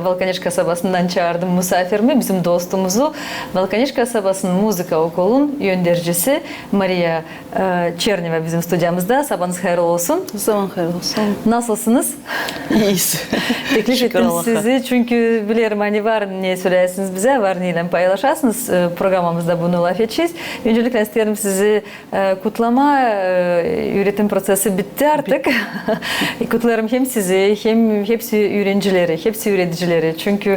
Balkaneş kasabasından çağırdım misafirimi, bizim dostumuzu. Balkaneş kasabasının müzika okulun yöndericisi Maria Çerneva bizim stüdyamızda. Sabahınız hayırlı olsun. Zaman hayırlı olsun. Nasılsınız? İyiyiz. Teklif ettim sizi çünkü bilirim hani var ne söylersiniz bize, var neyle paylaşarsınız. Programımızda bunu laf edeceğiz. Öncelikle isterim sizi kutlama, üretim prosesi bitti artık. Kutlarım hem sizi hem hepsi öğrencileri, hepsi üreticileri. Çünkü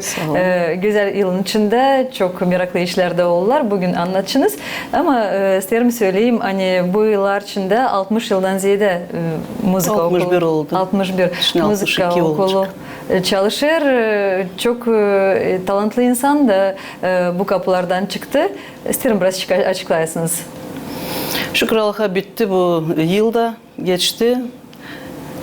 güzel yılın içinde çok meraklı işlerde oldular. Bugün anlatçınız. Ama isterim söyleyeyim hani bu yıllar içinde 60 yıldan ziyade müzik 61 okulu. oldu. 61 müzik okulu olacak. Çalışır. Çok talantlı insan da bu kapılardan çıktı. İsterim biraz açıklayasınız. Şükür Allah'a bitti bu yılda geçti.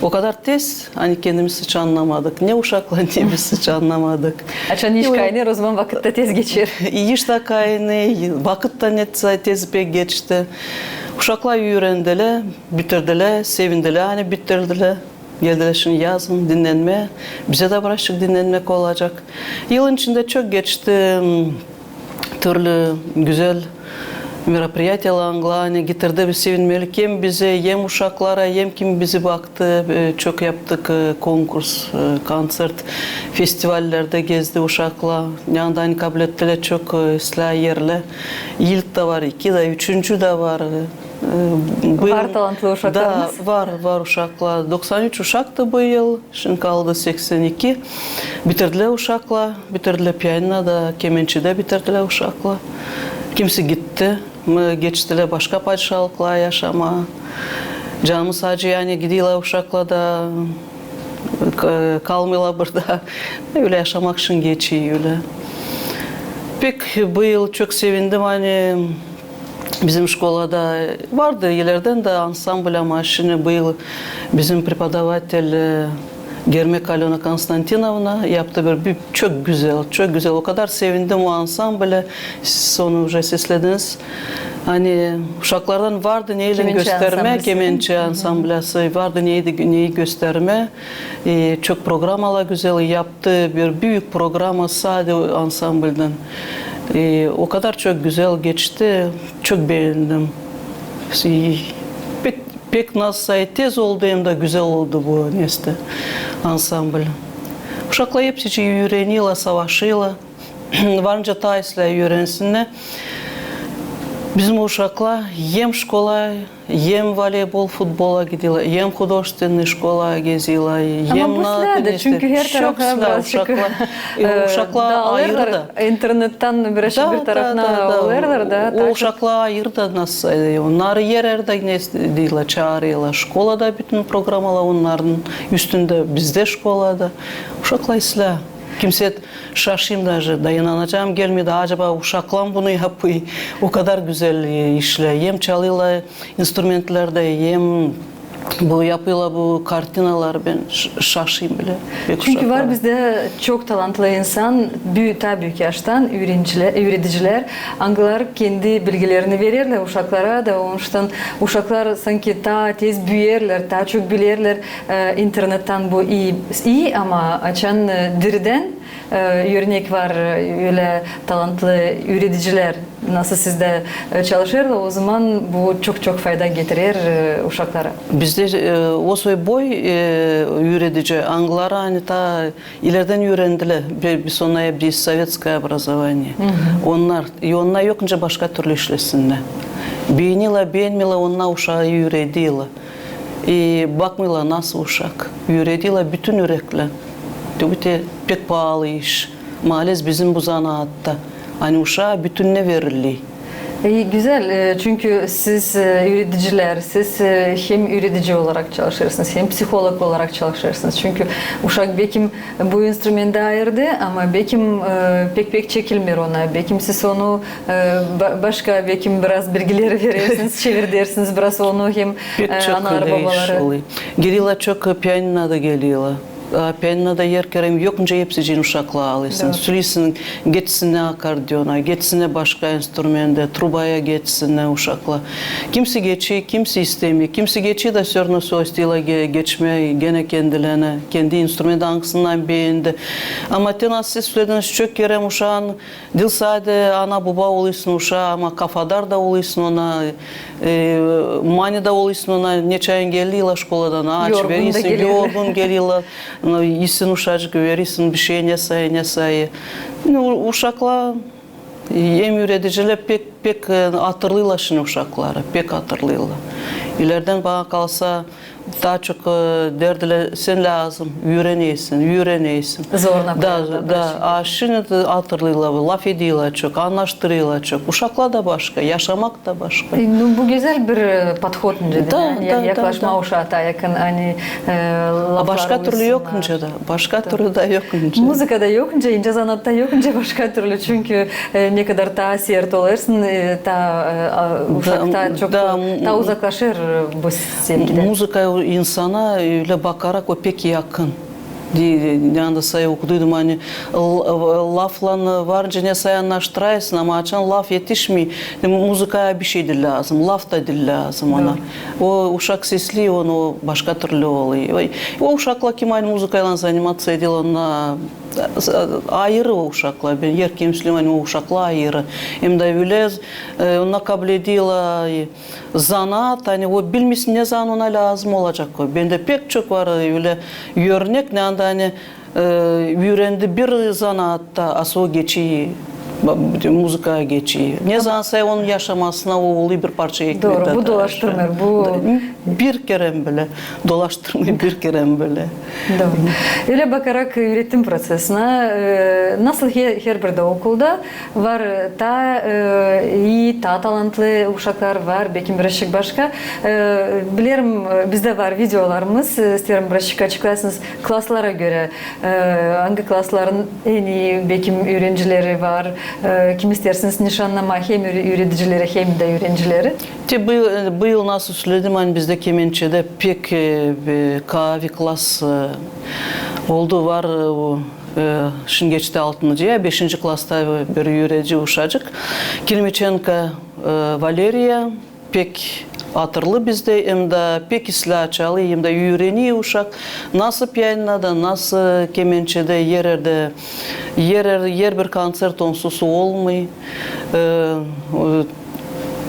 O kadar tez hani kendimiz hiç anlamadık. Ne uşakla ne biz hiç anlamadık. Açan iş kaynıyor o zaman vakit de tez geçer. İş de kaynıyor, vakit de net tez pek geçti. Uşaklar öğrendiler, bitirdiler, sevindiler, hani bitirdiler. Geldiler şimdi yazın dinlenme. Bize de bıraktık dinlenmek olacak. Yılın içinde çok geçti. Türlü güzel merapриятияларla getirdi bir sevinmelik. Hem bize, hem uşaklara, hem kim bizi baktı. Çok yaptık konkurs, koncert, festivallerde gezdi uşakla. Yandan kabul ettiler çok ıslah yerler. İlk de var, iki de, üçüncü de var. Var talantlı uşaklarımız. Da, var uşaklar. 93 uşaktı bu yıl. Şimdi kaldı 82. Bitirdiler uşakla. Bitirdiler piyanoda, kemençede bitirdiler uşakla. Kimse gitti. Geçtiler başka padişahlıkla yaşama. Canımız acı yani gidiyorlar uşakla da kalmıyorlar burada. Öyle yaşamak için geçiyor öyle. Pek bu yıl çok sevindim hani bizim şkolada vardı ileriden de ansambl ama şimdi bu yıl bizim prepodavatel Germek Alona Konstantinovna yaptı bir çok güzel. O kadar sevindim o ansambile. Siz onu уже seslediniz. Hani uşaklardan vardı neyle gösterme, kemençe ansamblası vardı neyi gösterme. Çok programalar güzel yaptı. Bir büyük programa sadece ansamblden. O kadar çok güzel geçti. Çok beğendim. Pek nasıl tez oldu hem de güzel oldu bu neste ansambl. Uşaklar hepsi öğreniyorlar, savaşıyorlar. Varınca taisle öğrensinler. Bizim uşaklar hem şkola, hem voleybol, futbola gidiyorlar, hem художественная şkola geziyorlar. Ama bu silahda çünkü her tarafa birazcık uşaklar ayırdı. İnternetten birazcık bir tarafına alırlar da. O uşaklar ayırdı nasıl? Onlar yerlerde ne diyorlar, çağırıyorlar. Şkolada bütün programalar onların üstünde, bizde şkolada. Uşaklar silah. Kimse şaşayım даже, dayanacağım gelmedi. Acaba uşaklar bunu yapıyor. O kadar güzel işler. Hem çalıyorlar instrumentlerde, hem bu yapıyorlar bu kartinalar. Ben şaşayım bile. Çünkü var bizde çok talantlı insan, büyük yaştan öğreticiler, angalar kendi bilgilerini verirler uşaklara da ondan uşaklar sanki daha tez büyürler, daha çok bilirler. İnternetten bu iyi ama açan diriden örnek var öyle talantlı öğreticiler nasıl sizde çalışırlar o zaman bu çok fayda getirir uşaklara. Bizde o boy öğretici Anglara hani ta ileriden öğrendiler. Bir sonra bir sovetskое образование. Onlar yokunca başka türlü işlesinler. Beğeniyorlar onlar uşağı öğretiyorlar. Bakmıyorlar nasıl uşak. Öğretiyorlar bütün yürekle. Bu pek pahalı iş. Maalesef bizim bu zanaatta. Hani uşağa bütününe veriliyor. Güzel çünkü siz öğreticiler, siz hem öğretici olarak çalışırsınız hem psikolog olarak çalışırsınız. Çünkü uşak bekim bu instrümende ayırdı ama bekim pek çekilmiyor ona. Bekim siz onu başka bekim biraz bilgileri verirsiniz, çevir dersiniz biraz onu hem analar babaları. Geliyorlar çok piyaninoda geliyorlar. pianinoda yer kerem yokunca hepsi için uşakla alıyorsun. Süleysin geçsine akordiyona, geçsine başka enstrümende, trubaya geçsine uşakla. Kimisi geçiyor, kimisi istemiyor. Kimisi geçiyor da sörnü soğustuyla geçmeye, gene kendilerine, kendi instrümenti hangisından beğendi. Ama tenasız söylediniz çok kerem uşağın dil sade ana baba oluyorsun uşağı ama kafadar da oluyorsun ona, mani da oluyorsun ona, neçe engelliyle şkoladan aç verirsin, yorgun geliyorlar, iyisin uşacık verirsin bir şey ne sayı. Uşaklar hem üreticiler pek hatırlıyorlar şimdi uşakları, pek hatırlıyorlar. İleriden bana kalsa daha çok derdiler sen lazım, öğreneysin. Zoruna Da, şimdi hatırlıyorlar, laf ediyorlar çok, anlaştırıyorlar çok. Uşaklar da başka, yaşamak da başka. Bu güzel bir подход yaklaşma uşağıta yakın hani laflar başka türlü yokunca da, başka türlü de yokunca. Muzikada yokunca, ince sanatta yokunca başka türlü çünkü ne kadar daha sert olursun, uşakta çok daha uzaklaşır bu sevgiden. Muzika insana öyle bakarak o pek yakın. Yani sayı okuduydum hani lafla varınca ne sayanlaştıraysın ama açan laf yetişmiyor. Muzikaya bir şey de lazım, laf da dil lazım ona. O uşak sesli onu başka türlü oluyor. O uşakla kim aynı muzikayla zanimatsiya ediyor ona ayrı o uşakla. Ben yer kimslim o uşakla ayrı. Hem de öyle ona kabul ediyorlar zanaat hani o bilmesin ne zaman ona lazım olacak o. Bende pek çok var öyle örnek ne anda hani öğrendi bir zanaatta asıl geçiyor. Muzikaya geçiyor. Ne zamansa onun yaşamasına o oluyor bir parça ekmek. Doğru, bu dolaştırmıyor. Bu bir kere böyle dolaştırmıyor bir kere böyle. Doğru. Öyle bakarak üretim prosesine nasıl her bir de okulda var ta iyi, ta talantlı uşaklar var, belki birazcık başka. Bilirim bizde var videolarımız, isterim birazcık açıklayasınız klaslara göre hangi klasların en iyi belki öğrencileri var. Kim isterseniz nişanlama hem üreticileri hem de öğrencileri. Bu yıl nasıl söyledim hani bizde kemençede pek kahve klas oldu var şimdi geçti 6. 5. klasta bir öğrenci uşacık. Kilmichenko Valeriya pek hatırlı bizde hem de pek islah çalıyor hem de öğreniyor uşak. Nasıl piyanada, nasıl kemençede yer bir koncert onsuz olmuyor.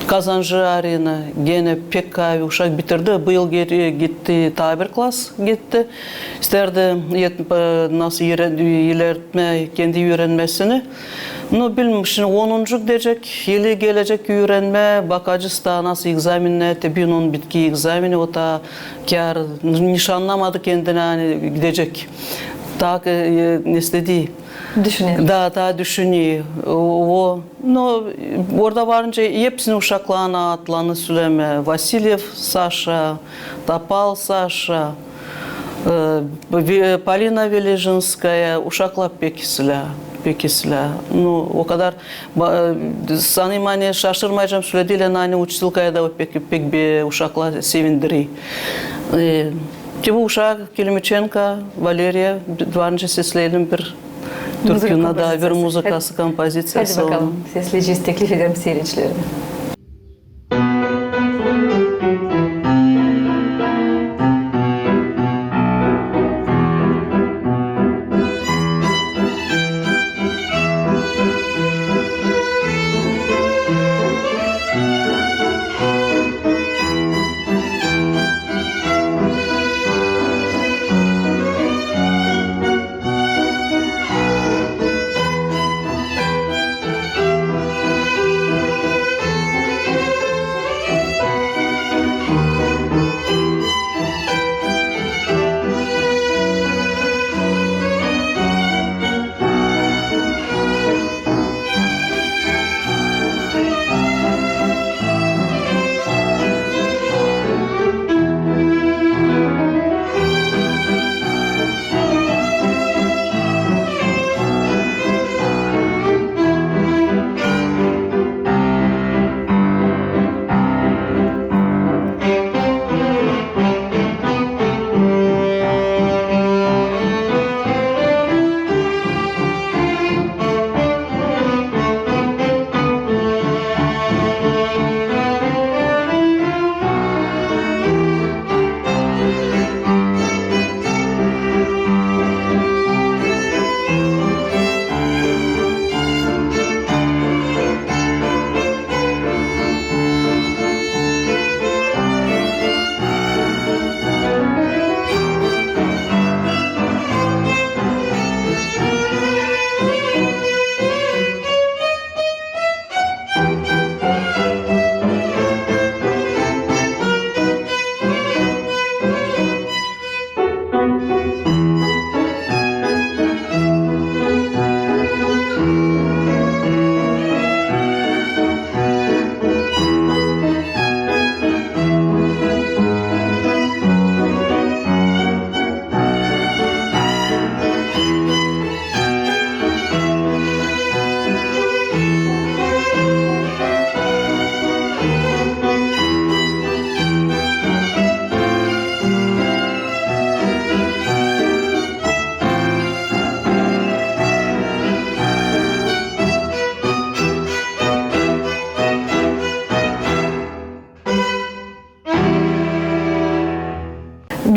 Kazancı arena gene pek kahve uşak bitirdi. Bu yıl gitti tabir klas gitti. İsterdi nasıl ilerletme kendi öğrenmesini. Bilmiyorum şimdi 10. diyecek, yılı gelecek öğrenme, bakacağız da nasıl egzaminle, tabii onun bitki egzamini o da kâr nişanlamadı kendine hani gidecek. Daha ne istediği. Düşünüyor. Daha düşünüyor. Orada varınca hepsini uşaklarına adlarını söyleme. Vasilyev Sasha, Topal Sasha, Polina Velezhinskaya, uşaklar pek silah. O kadar sanayım hani şaşırmayacağım söylediğiyle hani uçtilkaya da pek bir uşaklar sevindiriyor. Bu uşak Kilmichenko, Valeriya varınca sesleyelim bir Türk'üne da bir muzikası, kompozitsiyası. Hadi bakalım sesleyeceğiz, teklif ederim seyircilerine.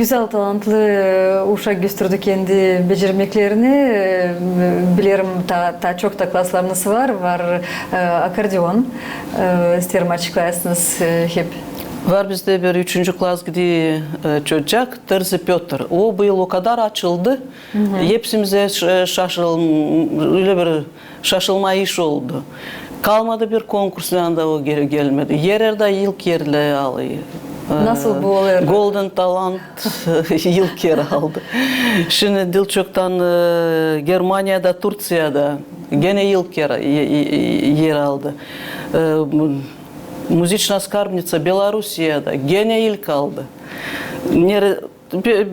güzel, talantlı uşak gösterdi kendi becermeklerini. Bilirim ta çok da klaslarınız var akordeon. İsterim açıklayasınız hep. Var bizde bir 3. klas gidiyor çocuk, Terzi Piotr. O bu yıl o kadar açıldı. Hepsimize öyle bir şaşılma iş oldu. Kalmadı bir konkursdan da o geri gelmedi. Yerlerde ilk yerle alıyor. Nasıl bu oluyor? Golden Talent ilk yer aldı. Şimdi Dilçok'tan Germanya'da, Türkiye'de gene ilk yer aldı. Muzyczna skarbnica Belarus'da gene ilk aldı.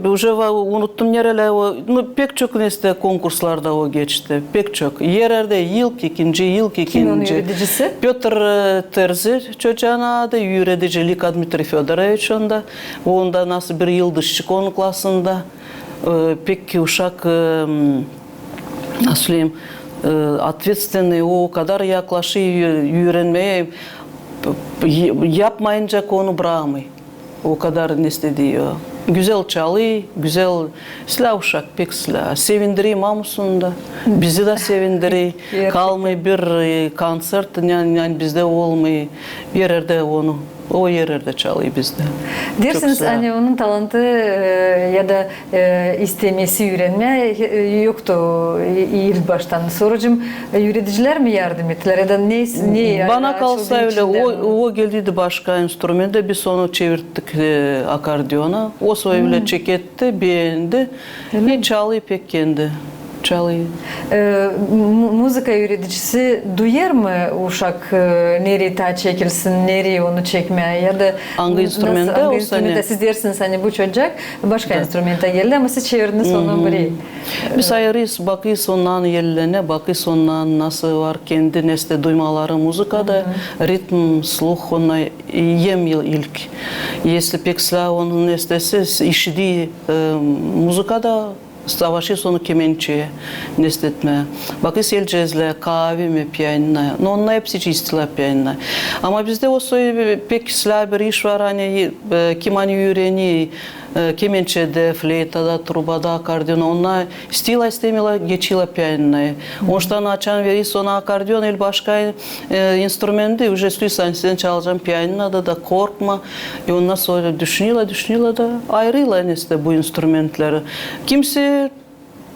Уже unuttum nereler, pek çok konkurslarda o geçti. Pek çok. Yerlerde ilk, ikinci. Kim onun yöneticisi? Piotr Terzi çocuğun adı, yöneticilik Dmitri Fyodorovich onda. Onda nasıl bir yıldızçık onun klasında. Pek uşak, nasıl söyleyeyim, ответственный, o kadar yaklaşıyor öğrenmeye, yapmayınca onu bırakmıyor. O kadar ne diyor. Güzel çalıyor, güzel silah uşak, pek silah. Sevindiriyor mamusunda, bizi de sevindiriyor. Kalmıyor bir koncert, yani bizde olmuyor. Bir yerde onu, o yerde çalıyor bizde. Dersiniz hani onun talantı ya da istemesi öğrenme yoktu ilk baştan. Sorucum yöneticiler mi yardım ettiler ya da ne? Bana kalsa öyle, o geldiydi başka enstrümende, biz onu çevirdik akordeona. O öyle çeketti, beğendi. Ve çalıyor pek kendi. Çalıyor. Müzika öğreticisi duyar mı uşak nereye ta çekilsin, nereye onu çekmeye ya da hangi instrümende siz dersiniz hani bu çocuk başka enstrümenta geldi ama siz çevirdiniz onu buraya. Biz ayırıyız, bakıyız ondan yerlerine, bakıyız ondan nasıl var kendi nesne duymaları müzikada, ritm, sluh ona yem ilk. Если pek silah onun nesnesi işidi müzikada savaşı sonu kemençeye nesnetmeye. Bakıyız elcezle, kahve mi, piyanina. No onlar hepsi çistiler piyanina. Ama bizde o pek silah bir iş var hani kim hani öğreniyor. Kemençede, fleytada, trubada, akordeona. Onlar stila istemila geçiyle piyanina. Ondan açan verirse ona akordeon el başka instrümenti. Уже istiyorsan sen çalacağım piyaninada da korkma. Ondan sonra düşünüyorlar da ayrıyla nesne bu instrumentleri. Kimse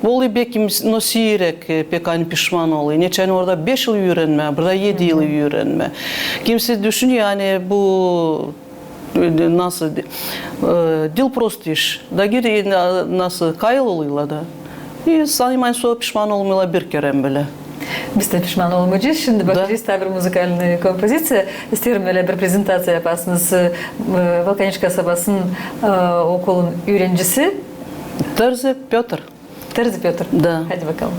oluyor belki nosiyerek pek hani pişman oluyor. Geçen orada 5 yıl öğrenme, burada 7 yıl öğrenme. Kimse düşünüyor yani bu nasıl dil prost iş. Da geri nasıl kayıl oluyorlar da. Sanmayın sonra pişman olmuyorlar bir kere bile. Biz de pişman olmayacağız. Şimdi bakacağız tabi müzikalini kompozisiya. İsterim öyle bir prezentatsiya yapasınız. Volkanичka kasabasının okulun öğrencisi. Terzi Piotr. Terzi Piotr. Da. Hadi bakalım.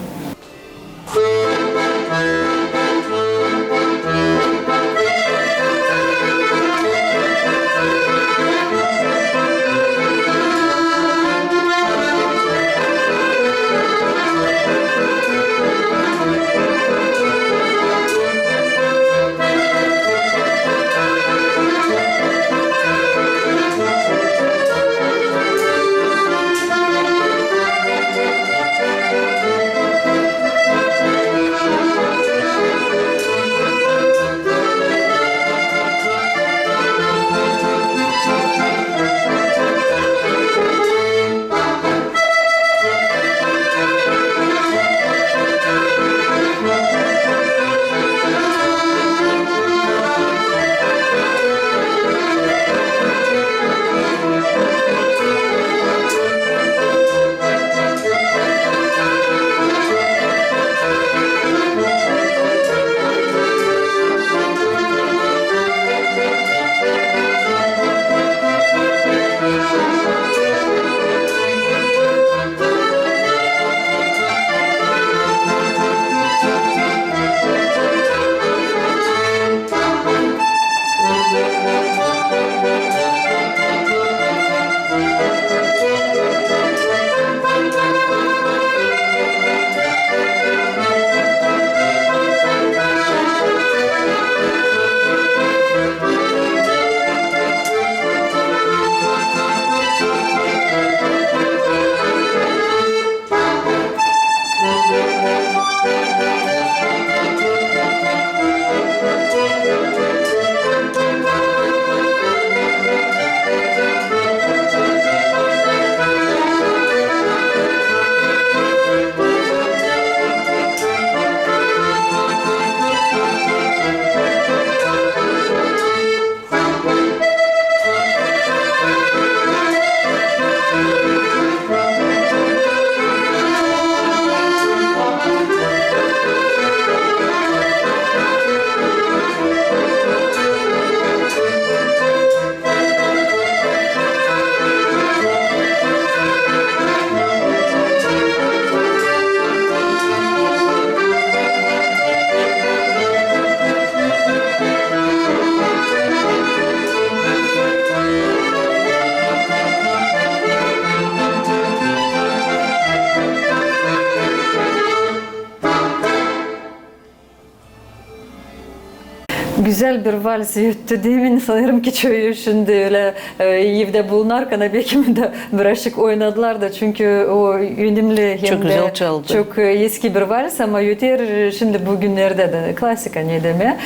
Güzel bir vals yuttu demin sanırım ki çoğu şimdi öyle evde bulunarken belki de birazcık oynadılar da çünkü o ünlü hem Çok de güzel çaldı. çok eski bir vals ama yutar şimdi bugünlerde de klasik ne deme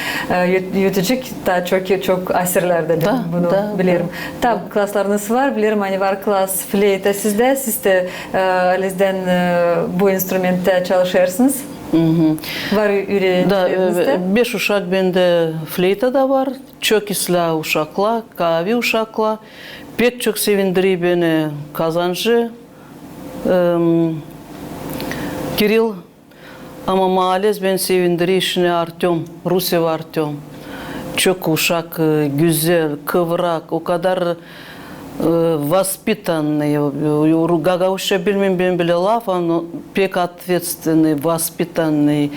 yutucuk da çok asırlarda ben bunu bilirim. Tabi klaslarınız var bilirim hani var klas fleyta sizde siz de Aliz'den bu instrumentte çalışırsınız. Var öğrencilerinizde? 5 uşak bende fleyta da var. Çok isla uşakla, kavi uşakla. Pek çok sevindiriyor beni kazancı. Kiril. Ama maalesef beni sevindiriyor şimdi Artyom, Rusev Artyom. Çok uşak, güzel, kıvrak, o kadar воспитанный, Гагаузша bilmem bile laf ama pek ответственный, воспитанный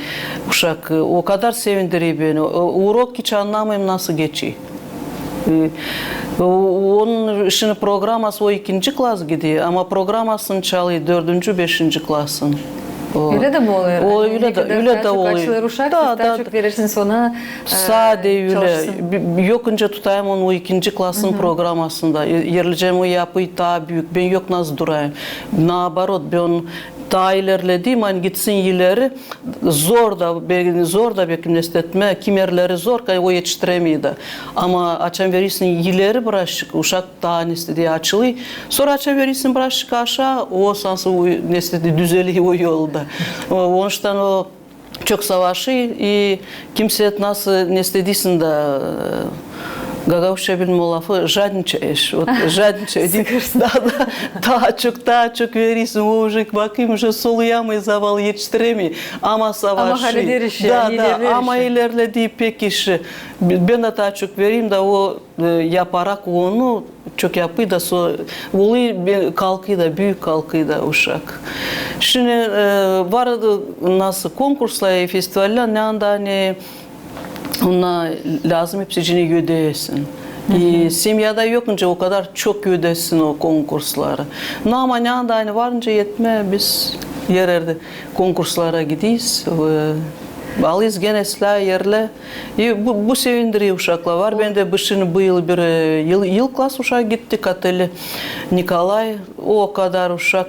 uşak. O kadar sevindiriyor beni. Urok hiç anlamayayım nasıl geçiyor. Onun işini programası o 2. klas gidiyor ama programasını çalıyor 4. 5. klasın. Öyle de mi oluyor? O öyle de oluyor. Açılır uşak, daha çok verirsiniz ona Sade öyle. Yokunca tutayım onu o 2. klasın programasında. Yerleyeceğim o yapıyı daha büyük. Ben yok nasıl durayım. Nabarot ben daha ilerlediğim hani gitsin ileri zor da bekim nestetme kimerleri zor ki o yetiştiremiyor da. Ama açan verirsin ileri bıraşık uşak daha nestediği açılıyor. Sonra açan verirsin bıraşık aşağı o sansı nestediği düzeliyor o yolda. Ondan o çok savaşıyor kimse nasıl nestediysin de Гагаузша bilme lafı жадничаешь. Вот жадничаешь. Daha çok verirsin. O bakayım sol yağmayı zaval yetiştiremiyor. Ama savaşı. Ama halleder işi. Ama ilerlediği pek işi. Ben de daha çok vereyim de o yaparak onu çok yapıyor da sonra kalkıyor da büyük kalkıyor da uşak. Şimdi vardı nasıl konkurslar, festivaller ne anda hani ona lazım hepsini ödeyesin. Семьяda yokunca o kadar çok ödesin o konkursları. Ama ne anda hani varınca yetme biz yerlerde konkurslara gidiyiz. Alıyız gene silah yerle. Bu sevindiriyor uşaklar var. Ben de bu yıl bir yıl klas uşağı gittik Ateli Nikolay. O kadar uşak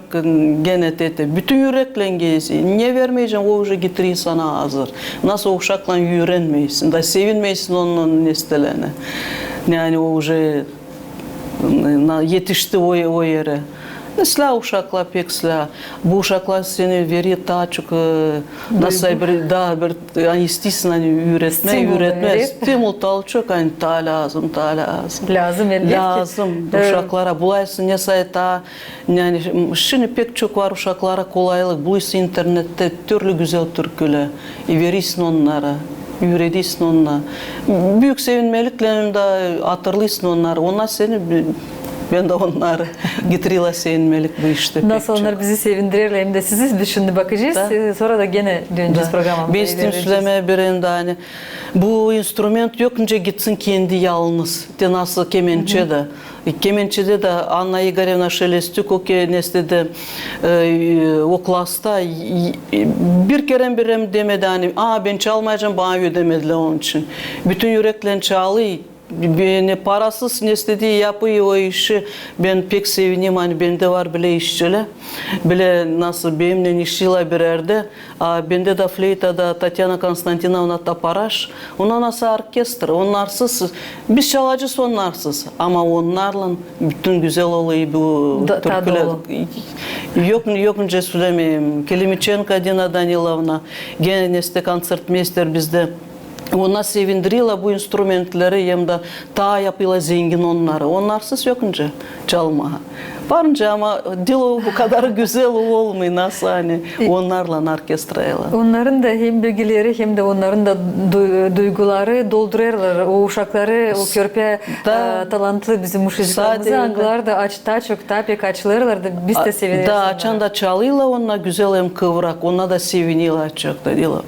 gene dedi. Bütün yürekle geziyor. Niye vermeyeceğim? O уже getiriyor sana hazır. Nasıl uşakla öğrenmeysin. Da sevinmeysin onun nestelerine. Yani o уже yetişti o yere. Silah uşaklar pek silah. Bu uşaklar seni veriyor daha çok nasıl daha bir istiyorsun hani öğretme. Stimul tal çok hani ta lazım. Lazım elbette. Lazım uşaklara bulaysın ne sayta yani şimdi pek çok var uşaklara kolaylık bulaysın internette türlü güzel türküler verirsin onlara. Öğretirsin onlara. Büyük sevinmelikle de hatırlıyorsun onları. Onlar seni ben de onları getiriyorlar sevinmelik bu işte. Nasıl onlar bizi sevindirirler hem de sizi şimdi bakacağız. Sonra da gene döneceğiz programa. Ben istedim söylemeye birinde hani bu instrument yokunca gitsin kendi yalnız. De nasıl kemençe de. Kemençede de Anna Igorevna Şelestük o nestede o klasta bir kere demedi hani ben çalmayacağım bana ödemediler onun için. Bütün yürekle çalıyor. Beni parasız ne istediği yapıyor o işi. Ben pek sevineyim hani bende var bile işçiler. Bile nasıl benimle işçiler bir yerde. Bende de fleytada Tatyana Konstantinovna Taparaş. Ona nasıl orkestr. Onlarsız. Biz çalacağız onlarsız. Ama onlarla bütün güzel oluyor bu türküler. Yok önce söylemeyeyim. Kelimitchenko Dina Danilovna. Gene neste konsertmeister bizde. Ona sevindiriyorlar bu instrumentleri hem de daha yapıyorlar zengin onları. Onlarsız yokunca çalma. Varınca ama dil bu kadar güzel olmuyor nasıl hani onlarla orkestrayla. Onların da hem bilgileri hem de onların da duyguları doldururlar. O uşakları, o körpe talantlı bizim muşiziklerimizi angular da daha çok daha pek açılırlar da biz de seviniriz. Da açan da çalıyorlar onlar güzel hem kıvrak. Ona da seviniyorlar çok da diyorlar.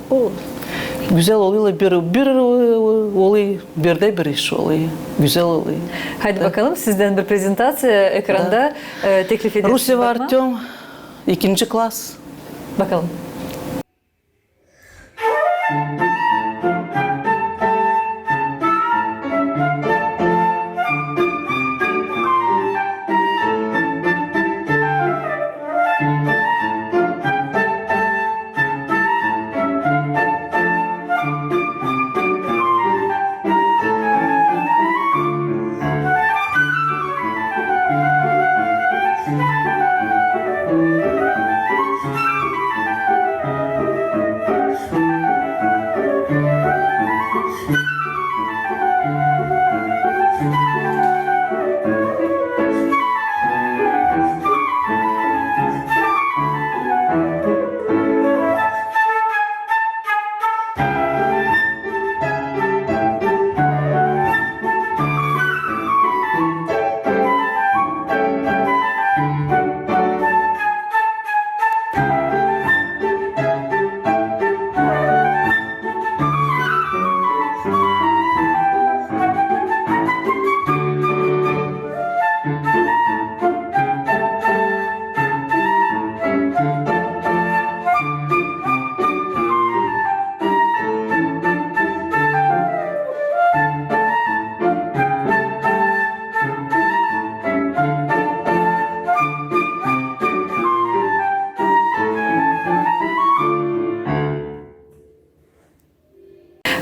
Güzel oluyor, bir oluyor, bir iş oluyor. Güzel oluyor. Hadi bakalım sizden bir prezentasiya ekranda teklif ediyorsunuz. Rusev Artyom, 2. klas. Bakalım.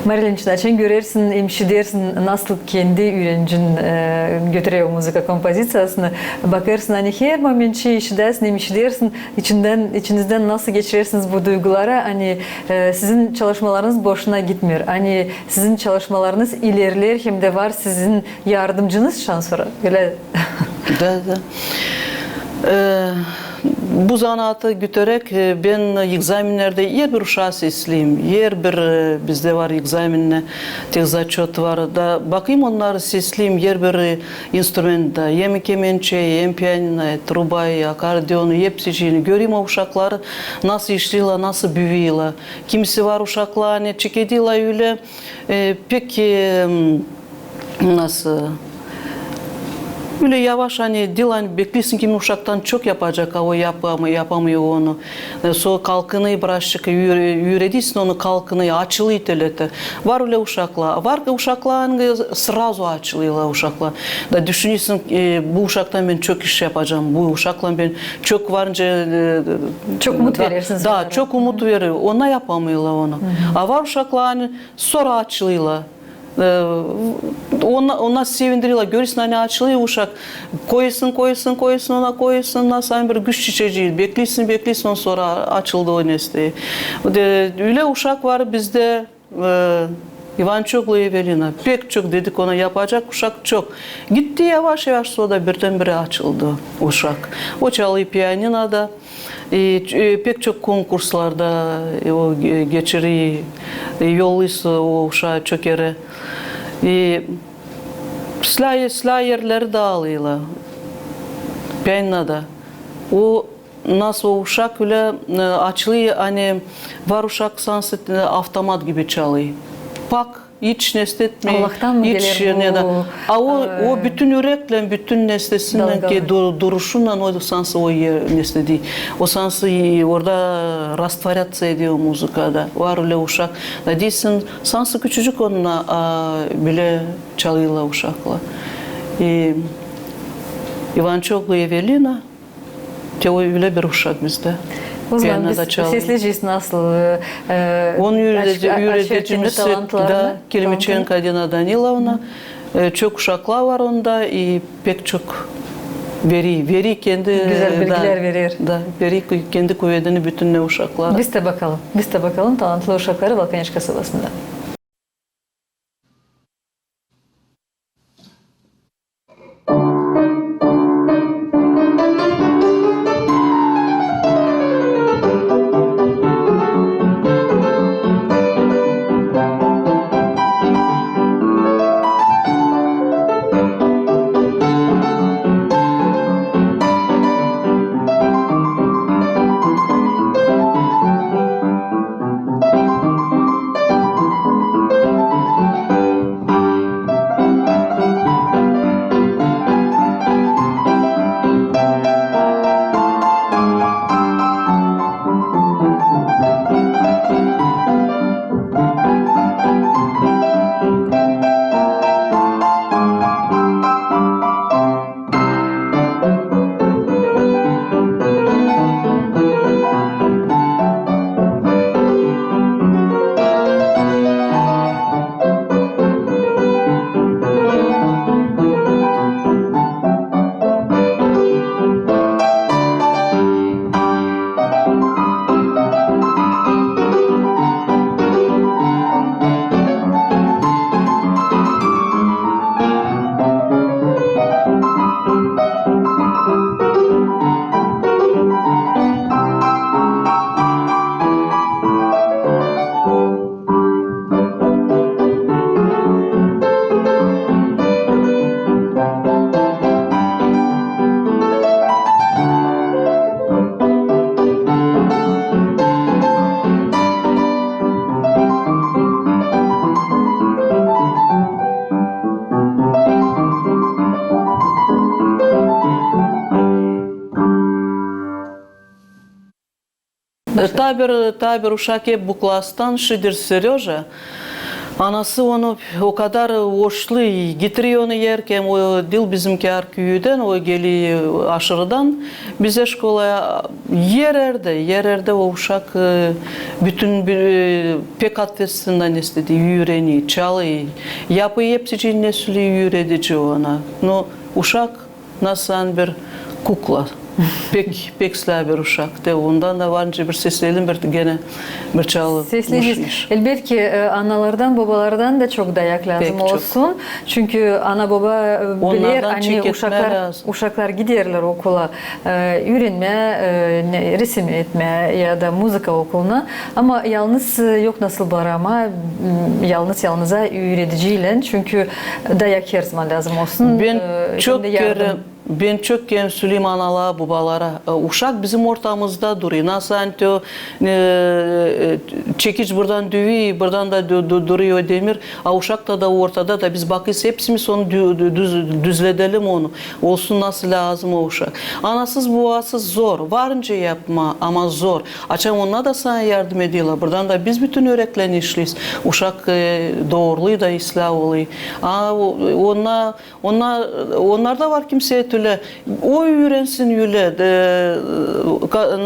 Marilyn Çıdaç'ın görersin, imşi dersin nasıl kendi öğrencin götürüyor müzik kompozisiyasını. Bakarsın hani her momentçi işidesin, imşi dersin, içinizden nasıl geçirirsiniz bu duyguları. Hani sizin çalışmalarınız boşuna gitmiyor. Hani sizin çalışmalarınız ilerler hem de var sizin yardımcınız şansları. Öyle. Da. Bu zanaatı götürerek ben egzaminlerde yer bir uşağı sesliyim. Yer bir bizde var egzaminne tezatçot var da bakayım onları sesliyim yer bir instrumenta hem kemençe hem pianino, trubayı, akordeonu hepsini göreyim o uşakları nasıl işliyorlar, nasıl büyüyorlar. Kimisi var uşaklar hani çekediler öyle pek nasıl böyle yavaş hani dilan bekliyorsun ki uşaktan çok yapacak o yapamıyor onu. So kalkını bırakıp yürüdüysen onu kalkını açılıyor telete. Var öyle uşaklar. Var ki uşaklar sразу açılıyorlar uşaklar. Da düşünüyorsun bu uşaktan ben çok iş yapacağım. Bu uşakla ben çok varınca çok umut verirsiniz. Da çok umut veriyor. Ona yapamıyorlar onu. Var uşaklar hani sonra açılıyorlar. Ona sevindiriyorlar. Görürsün hani açılıyor uşak. Koyuyorsun ona koyuyorsun. Nasıl bir güç çiçeği. Bekliyorsun sonra açıldı o nesneyi. Öyle uşak var bizde İvançoklu Evelina. Pek çok dedik ona yapacak uşak çok. Gitti yavaş yavaş sonra birdenbire açıldı uşak. O çalıyor piyaninoda. Pek çok konkurslarda o geçiriyor. Yolluyorsa o uşağı çok yere. Silah yerleri dağılıyorlar. Piyaninoda. O nasıl o uşak öyle açılıyor hani var uşak sansı avtomat gibi çalıyor. Pak hiç nesnetmiyor. Allah'tan mı gelir bu? O bütün yürekle, bütün nesnesinden ki duruşundan o sansı o nesne değil. O sansı orada rastvaryaться ediyor muzikada. Var öyle uşak. Da değilsin sansı küçücük onunla bile çalıyorlar uşakla. İvançoklu Evelina öyle bir uşak bizde. O zaman biz sesleyeceğiz nasıl? Onun üreticimiz de Kelimiçenko Dina Danilovna. Çok uşaklar var onda. Pek çok veri kendi güzel bilgiler verir. Da veri kendi kuvvetini bütün ne uşaklar. Biz de bakalım talantlı uşakları Balkanyaş kasabasında. Табір ушак еп бұкластан Шидер Сережа. Anası onu o kadar hoşlu getiriyor onu yerken o dil bizimki köyden o geliyor aşırıdan bize şkolaya yererde o uşak bütün bir pek atfesinden istedi yüreğini çalıyı yapıyı hepsi cinne sülü yüreğici ona no uşak nasıl bir kukla pek bir uşak de ondan da varınca bir sesleyelim bir gene bir çalı. Sesleyeceğiz. Elbette analardan babalardan da çok dayak lazım Pek çok. olsun. Çünkü ana baba bilir Onlardan hani çeketme lazım. uşaklar giderler okula öğrenme, resim etme ya da müzika okuluna ama yalnız yok nasıl var ama yalnıza öğreticiyle çünkü dayak her zaman lazım olsun. Ben çok kere söyleyeyim analara, babalara. Uşak bizim ortamızda duruyor. Nasıl o çekiç buradan düğüyor, buradan da duruyor demir. Uşak da ortada da biz bakıyoruz hepsimiz onu düzledelim onu. Olsun nasıl lazım o uşak. Anasız babasız zor. Varınca yapma ama zor. Açam ona da sana yardım ediyorlar. Buradan da biz bütün öğretmenle işliyiz. Uşak doğruluğu da ıslah oluyor. Onlar da var kimseye tüle. O öğrensin yüle.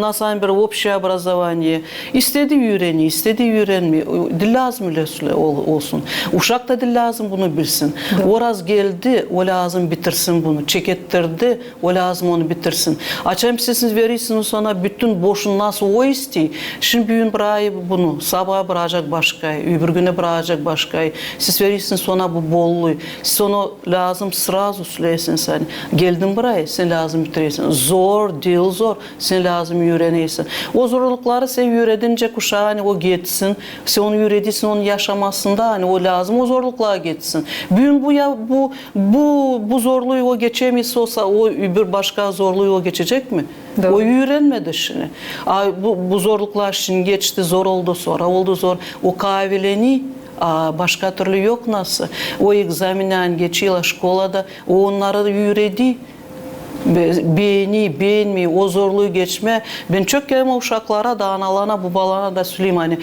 Nasıl bir общее образование. İstediği öğreniyor, istediği öğrenmiyor. Dil lazım öyle olsun. Uşak da dil lazım bunu bilsin. Oraz geldi, o lazım bitirsin bunu. Çekettirdi, o lazım onu bitirsin. Açayım siz verirsiniz sonra bütün boşun nasıl o istiyor. Şimdi bugün bırakıyor bunu. Sabah bırakacak başkayı, öbür güne bırakacak başkayı. Siz verirsiniz sonra bu bolluğu. Siz onu lazım sırası söylesin sen. Geldin buraya, sen lazım bitirirsin. Zor, dil zor. Sen lazım öğrenirsin. O zorlukları sen öğrenince kuşağı hani o geçsin. Sen onu öğretirsin, onu yaşamasında hani o lazım o zorluklara geçsin. Bugün bu zorluğu o geçemezse olsa o bir başka zorluğu o geçecek mi? Doğru. O öğrenmedi şimdi. Bu zorluklar şimdi geçti, zor oldu sonra oldu zor. O kavileni başka türlü yok nasıl? O egzaminden geçiyor şkolada, o onları öğrendi. Beğenmiyor, o zorluğu geçme. Ben çok kere uşaklara da, analarına, babalarına da söyleyeyim hani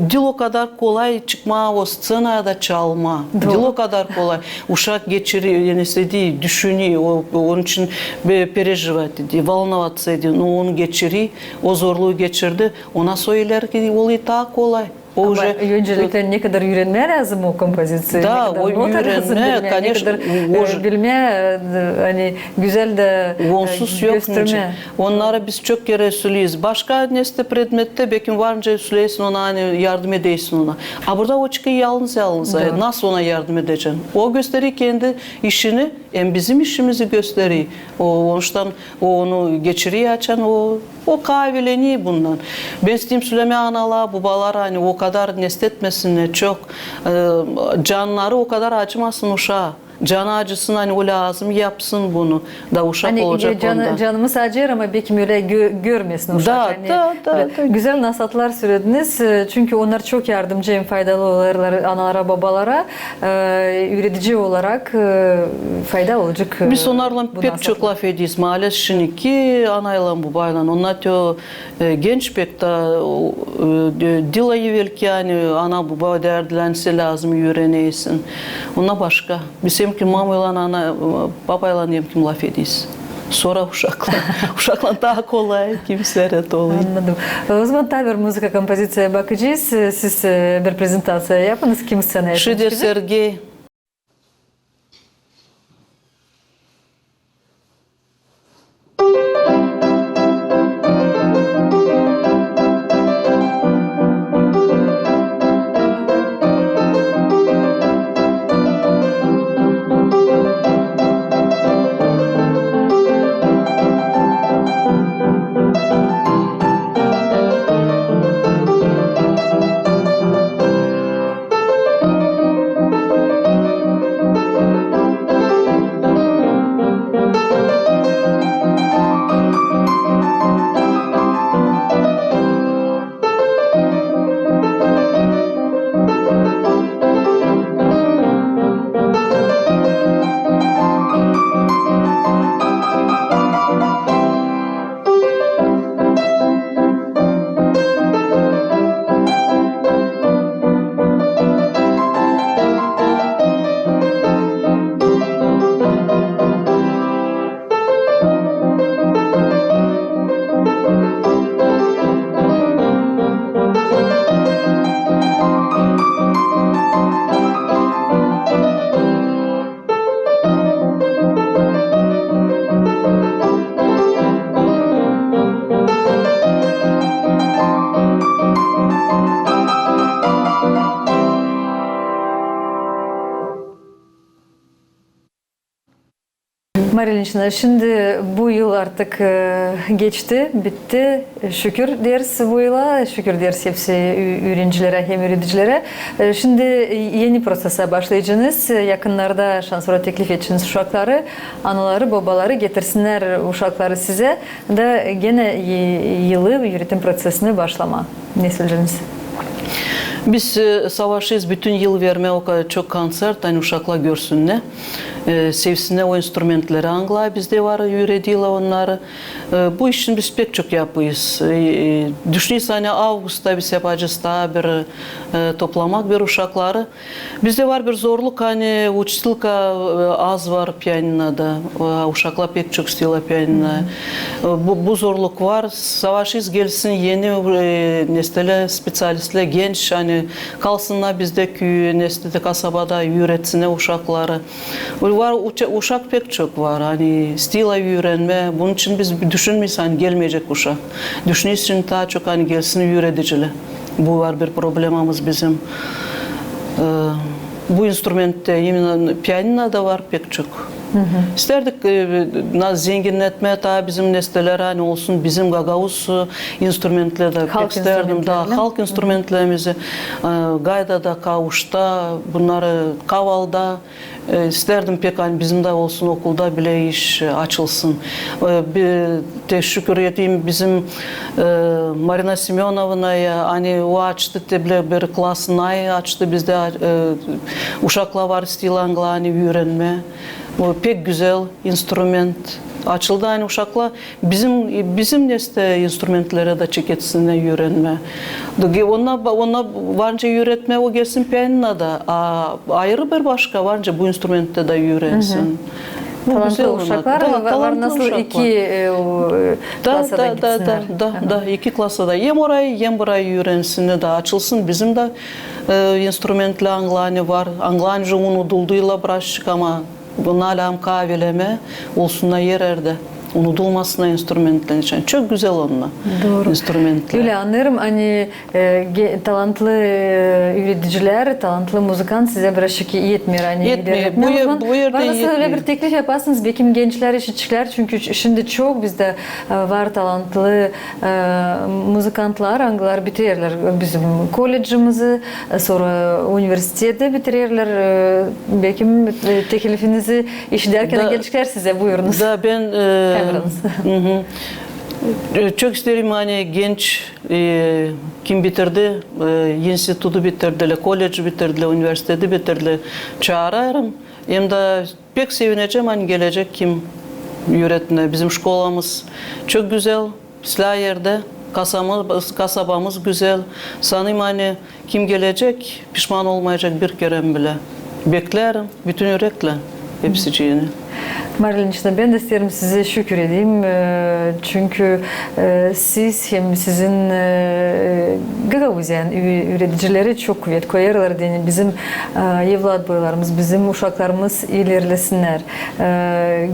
dil o kadar kolay çıkma, o scenaya da çalma. Doğru. Dil o kadar kolay. Uşak geçiriyor, yani istediği, düşünüyor, onun için переживать ediyor, волноваться ediyor. Onu geçiriyor, o zorluğu geçirdi. Ona söyler ki oluyor daha kolay. Ama öncelikle ne kadar öğrenmeye lazım o kompozisyon. Da, o öğrenme, конечно, bilme, hani güzel de onsuz yok. Onlara biz çok kere söylüyoruz. Başka neste predmette belki varınca söyleyesin ona hani yardım edeysin ona. Ha burada o çıkıyor yalnız. Nasıl ona yardım edeceksin? O gösteriyor kendi işini, bizim işimizi gösteriyor. Ondan onu geçiriyor açan o kavileniyor bundan. Ben isteyeyim söyleme analar, babalar hani o kadar nesletmesinler çok. Canları o kadar acımasın uşağa. Canı acısın hani o lazım yapsın bunu. Da uşak hani olacak ondan. Canımız acır ama belki öyle görmesin uşak. Da. Güzel nasihatler söylediniz. Çünkü onlar çok yardımcı hem faydalı olurlar analara babalara. Üretici olarak fayda olacak. Biz onlarla pek çok laf ediyiz. Maalesef şimdiki anayla babayla. Onlar da genç pek de dila evvelki yani ana baba derdilense lazım öğreneysin. Ona başka. Biz hem ki mamayla ana babayla hem ki laf ediyiz. Sonra uşakla daha kolay kimselere oluyor. Anladım. O zaman tabi müzik kompozisiyaya bakacağız. Siz bir prezentasiya yapınız. Kim scenaya Şider Sergey. Marilyn'cina, şimdi bu yıl artık geçti, bitti. Şükür deriz bu yıla, şükür deriz hepsi öğrencilere hem öğreticilere. Şimdi yeni prosese başlayacaksınız. Yakınlarda şansölye teklif edeceksiniz uşakları, anaları, babaları getirsinler uşakları size. Da gene yılı öğretim prosesine başlama. Ne söyleyeceksiniz? Biz savaşıyız bütün yıl verme o kadar çok konser, hani uşaklar görsünler. Sevsinler o instrumentleri angla bizde var öğretiyorlar onları. Bu işin biz pek çok yapıyız. Düşünüyoruz hani Ağustos'ta biz yapacağız daha bir toplamak bir uşakları. Bizde var bir zorluk hani uçtilka az var piyaninoda. Uşaklar pek çok istiyorlar piyanino. Bu zorluk var. Savaşıyız gelsin yeni nesile spesialistler genç hani kalsınlar bizde köy nesli kasabada öğretsinler uşakları. Var uşak pek çok var hani stila öğrenme. Bunun için biz düşünmeyiz hani gelmeyecek uşak. Düşünüyoruz için daha çok hani gelsin öğreticiler. Bu var bir problemimiz bizim. Bu instrumentte yemin piyaninoda var pek çok. İsterdik zenginletme daha bizim nesneler hani olsun bizim Gagavuz instrumentlerde pek isterdim daha halk instrumentlerimizi gaydada kavuşta bunları kavalda isterdim pek hani bizim de olsun okulda bile iş açılsın. Bir teşekkür edeyim bizim Marina Semyonovna'ya hani o açtı bile bir klasını açtı bizde uşaklar var stilangla hani öğrenme. O pek güzel instrument açıldı aynı uşakla bizim nesne instrumentlere de çeketsinler öğrenme. Ona varınca öğretme o gelsin piyaninoda. Ayrı bir başka varınca bu instrumentte de öğrensin. Talantlı uşaklar var nasıl iki klasada gitsinler. Da iki klasada hem orayı hem burayı öğrensinler de açılsın bizim de instrumentli anglani var. Anglanca unutulduğuyla bıraktık ama bunlarla kaveleme olsunlar yerlerde. Unutulmasına instrumentler için. Çok güzel onunla. Doğru. Instrumentler. Öyle anlarım hani talantlı üreticiler, talantlı muzikant size birazcık yetmiyor. Hani yetmiyor. Bu yerde yetmiyor. Öyle bir teklif yaparsınız. Belki gençler işi çıkar. Çünkü şimdi çok bizde var talantlı muzikantlar, anglar bitirirler bizim kolejimizi, sonra üniversitede bitirirler. Belki teklifinizi iş derken gençler size buyurunuz. Da ben çok isterim hani genç kim bitirdi, enstitütü bitirdiler, koleji bitirdiler, üniversitede bitirdiler çağırırım. Hem de pek sevineceğim hani gelecek kim öğretmene. Bizim şkolamız çok güzel, silah yerde. Kasabamız güzel. Sanırım hani kim gelecek pişman olmayacak bir kere bile. Beklerim bütün yürekle hepsiciğini. Marilyn'cina, ben de isterim size şükür edeyim. Çünkü siz hem sizin Gagavuzyan üreticileri çok kuvvet koyarlar. Yani bizim evlat boylarımız, bizim uşaklarımız ilerlesinler.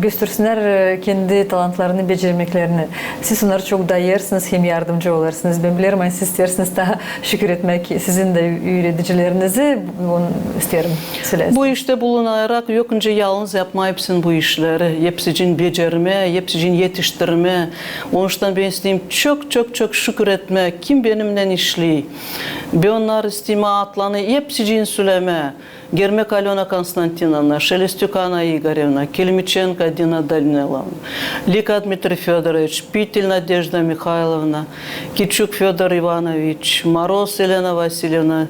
Göstersinler kendi talantlarını, becermeklerini. Siz onları çok dayarsınız, hem yardımcı olarsınız. Ben bilirim siz istersiniz daha şükür etmek sizin de üreticilerinizi. Onu isterim. Söylesin. Bu işte bulunarak yokunca yalnız yapmayıp bu işleri. Hepsicin becerme, hepsicin yetiştirme. Onun için ben isteyeyim çok şükür etme. Kim benimle işli? Ben onlar isteyeyim atlanı hepsicin söyleme. Germek Alyona Konstantinovna, Şelestюк Anna Igorevna, Kelmichenko Dina Danilovna, Lika Dmitry Fyodorovich, Pitil Nadezhda Mikhailovna, Kitchuk Fyodor Ivanovich, Moroz Elena Vasilyevna,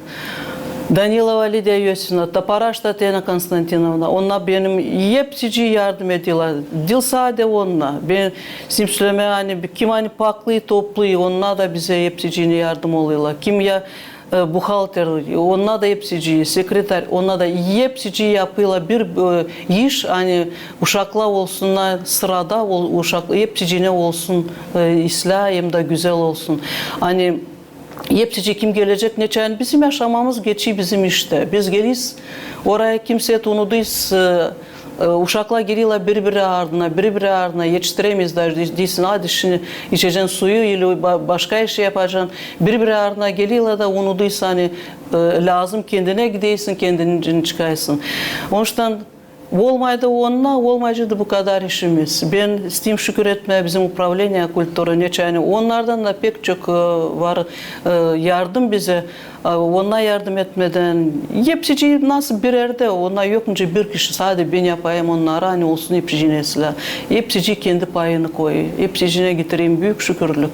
Danilova Lidia Yosifovna, Toparaş Tatyana Konstantinovna, onlar benim hepsici yardım ediyorlar. Dilsade onlar. Ben simsleme hani kim hani paklıyı topluyu, onlar da bize hepsicine yardım oluyorlar. Kim ya buhalter, onlar da hepsici, sekreter, onlar da hepsici yapıyorlar bir iş hani uşaklar olsunlar sırada uşaklar hepsicine olsun ıslah hem de güzel olsun. Hani hepsici kim gelecek ne çayın bizim yaşamamız geçiyor bizim işte. Biz geliyiz oraya kimse tanıdıyız. Uşaklar geliyorlar birbiri ardına yetiştiremeyiz değilsin hadi şimdi içeceksin suyu ile başka şey yapacaksın birbiri ardına geliyorlar da unutuysa hani lazım kendine gideysin kendini çıkarsın. Onun için olmaydı onunla, olmayıcıydı bu kadar işimiz. Ben isteyeyim şükür etme bizim upravleniya kulturu neçeni. Onlardan da pek çok var yardım bize. Ona yardım etmeden hepsi nasıl bir yerde ona yokmuş bir kişi sadece ben yapayım onlara hani olsun hepsi nesile. Hepsi kendi payını koy. Hepsine getireyim büyük şükürlük.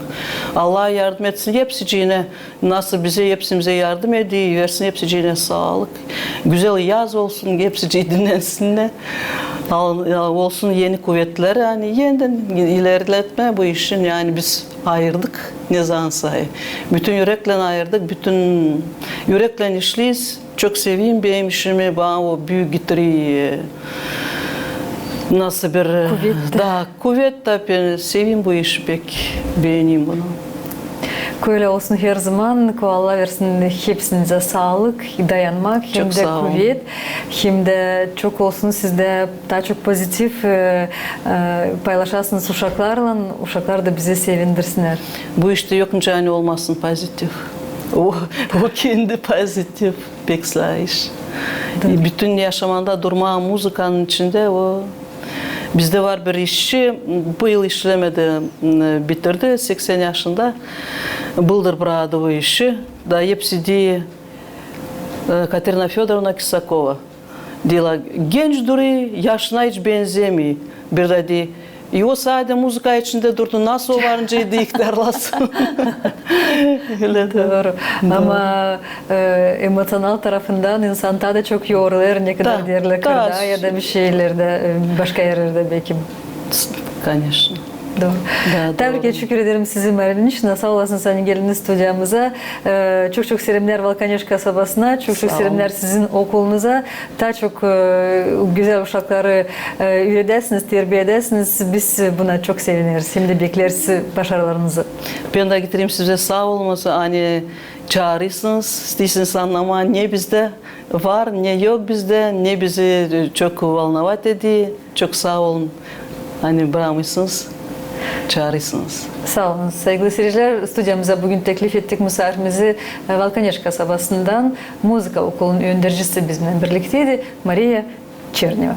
Allah yardım etsin hepsine nasıl bize hepsimize yardım ediyor versin hepsine sağlık. Güzel yaz olsun hepsi dinlensinler. Olsun yeni kuvvetler yani yeniden ilerletme bu işin yani biz ayırdık ne zaman sahi. Bütün yürekle ayırdık, bütün yürekle işliyiz. Çok seveyim benim işimi, bana o büyük getiriyor. Nasıl bir kuvvet da ben seveyim bu işi pek beğeneyim bunu. Öyle olsun her zaman. Allah versin hepsinize sağlık, dayanmak, hem de kuvvet, hem de çok olsun sizde daha çok pozitif paylaşasınız uşaklarla, uşaklar da bizi sevindirsinler. Bu işte yokmuş hani olmasın pozitif. O kendi pozitif pek iş. Bütün yaşamanda durma müzikanın içinde o. Bizde var bir işçi, bu yıl işlemedi, bitirdi 80 yaşında. Bıldır bıraktı bu işi. Da hepsi diye Katerina Fedorovna Kisakova. Diyorlar, genç duruyor, yaşına hiç benzemiyor. Bir de diye, o sadece müzika içinde durdu, nasıl o varınca deyik derlasın. Öyle doğru. Ama emosyonel tarafından insan da çok yorulur, ne kadar derler kırda ya da bir şeylerde, başka yerlerde belki. Конечно. Doğru. Tabii ki teşekkür ederim sizi Marinişna. Sağ olasın senin gelini stüdyomuza. Çok çok selamlar Valkaneş kasabasına. Çok çok selamlar sizin okulunuza. Daha çok güzel uşakları üretesiniz, terbiye edesiniz. Biz buna çok seviniriz. Hem de bekleriz başarılarınızı. Ben de getireyim size sağ olması. Hani çağırırsınız, istiyorsunuz anlama ne bizde var, ne yok bizde, ne bizi çok volnovat ediyor. Çok sağ olun. Hani bırakmışsınız. Çağırırsınız. Sağ olun. Sevgili seyirciler, stüdyomuza bugün teklif ettik misafirimizi Valkaneş kasabasından Müzika Okulu'nun öğrencisi bizimle birlikteydi Maria Çerneva.